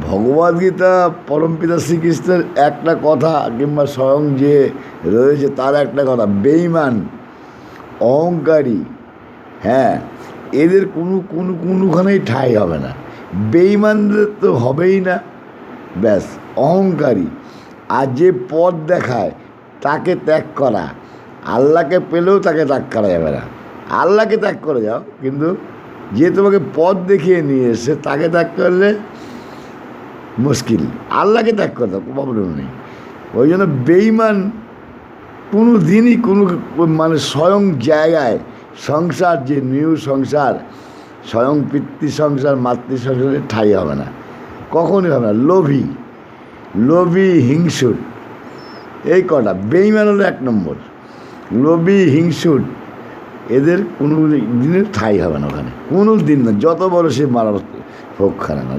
ভগবদ্গীতা পরমপিতা শ্রীকৃষ্ণের একটা কথা কিংবা স্বয়ং যে রয়েছে তার একটা কথা, বেঈমান, অহংকারী, হ্যাঁ, এদের কোনোখানেই ঠাঁই হবে না। বেঈমানদের তো হবেই না, ব্যাস। অহংকারী আর যে পথ দেখায় তাকে ত্যাগ করা, আল্লাহকে পেলেও তাকে ত্যাগ করা যাবে না। আল্লাহকে ত্যাগ করে যাও, কিন্তু যে তোমাকে পথ দেখিয়ে নিয়ে এসে তাকে ত্যাগ করলে মুশকিল। আল্লাহকে ত্যাগ করে দাও, প্রবলেম নেই। ওই জন্য বেঈমান কোনো দিনই মানে স্বয়ং জায়গায় সংসার, যে নিউ সংসার, স্বয়ং পিতৃ সংসার, মাতৃ সংসারে ঠাঁই হবে না, কখনই হবে না। লোভী, হিংসুট, এই কটা বেঈমান হলো 1 নম্বর। লোভী, হিংসুট, এদের কোনো দিনের ঠাঁই হবে না ওখানে, কোনো দিন না, যত বড় সে মারার হোক খানে না।